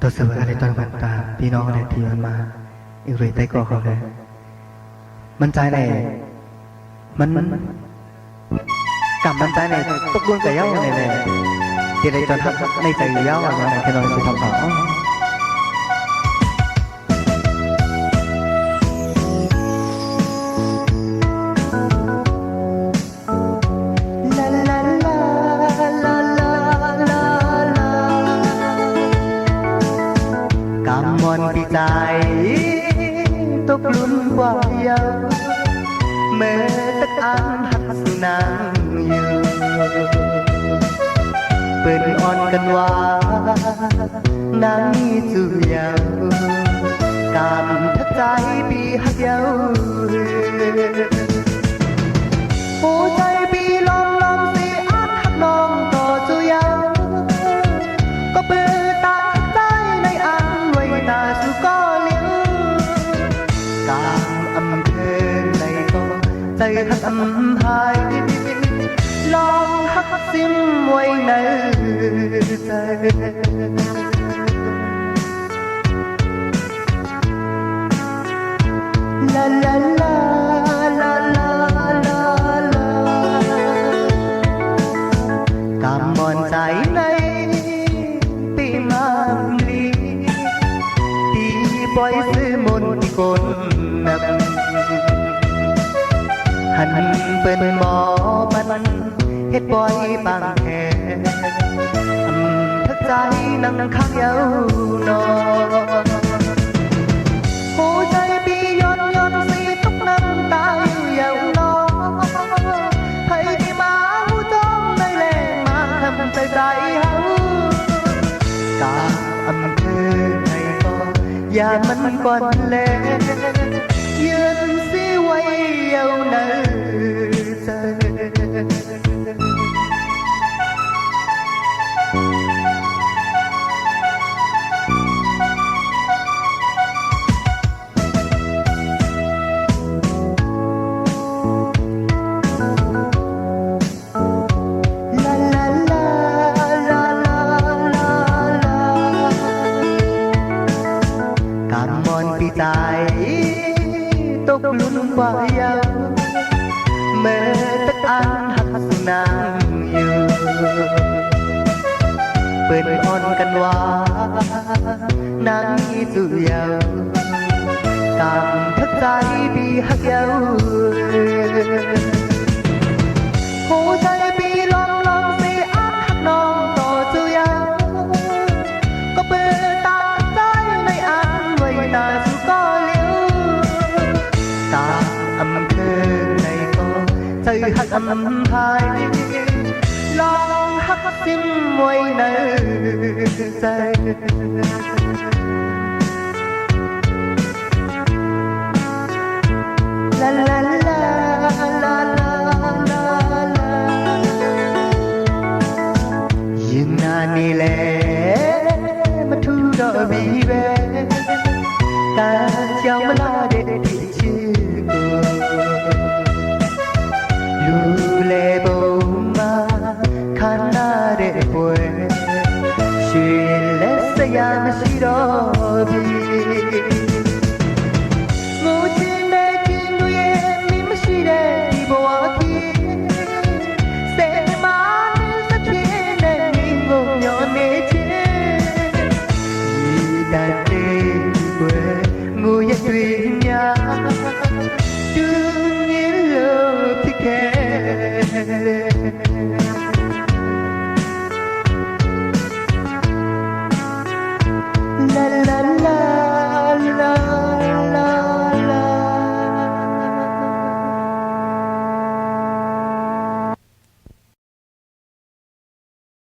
ตัวเสืออะไรตอนมันตาพี่น้องอะไรที่มันมาอีกเลยใต้ก่อเขาเลยมันใจไหนมันกำมันใจไหนตกลงกับเย้าไหนเลยที่ได้จนทักในใจเย้าอย่างไรที่เราจะทำต่อกำมอนพี่ใจตกลุ่นกว่าเย้าเมื่อตักอันหักสุนางอยู่เปิดอ่อนกันว่านางจู่เย้ากำทักใจพี่หักเย้าหัวใจพี่ลองสิอันหักน้องต่อจู่เย้าก็เปิดตาใจในอันไว้ตาสู่ก็เลี้ยวกำอำเภอในก็ใจหักอำหายลองหักซิมไว้ในใจลาลาลาลาลาลาลากำมอนใจในปีมาลีตีปล่อยซื้อมนที่คนนับหันเป็นหมอมันเฮ็ดบ่อยบางแห่ทักใจนั่งข้างเย้านอนหัวใจพี่ย้อนสีตกน้ำตาอยู่เย้านอนให้ที่มาหูจ้องได้แรงมาทำใจเฮากาอำเภอไหนก็อย่ามันก่อนแลยืนสิไว้เย้าในใจใจตกลุ่นกว่าเย้าเมื่อตักอันหักสุนางอยู่เปิดอ่อนกันว่านางจู่เย้ากำทักใจพี่หักเย้าหัวใจพี่ลองสิอักหักน้องต่อจู่เย้าก็เปิดตาใจในอันไว้ตาสู่ก็เลี้ยวตาอำเภอในก็ใจหักอำหายลองหักซิมไว้ในใจลาลาลาลาลาลาลายังนานนี่แหละมาทูดอบีเบตาเจ้ามาลาเด็ดที่ชื่อกูลูเลโบมาขานาเด็ดป่วยชื่อเลสยามชิโรบี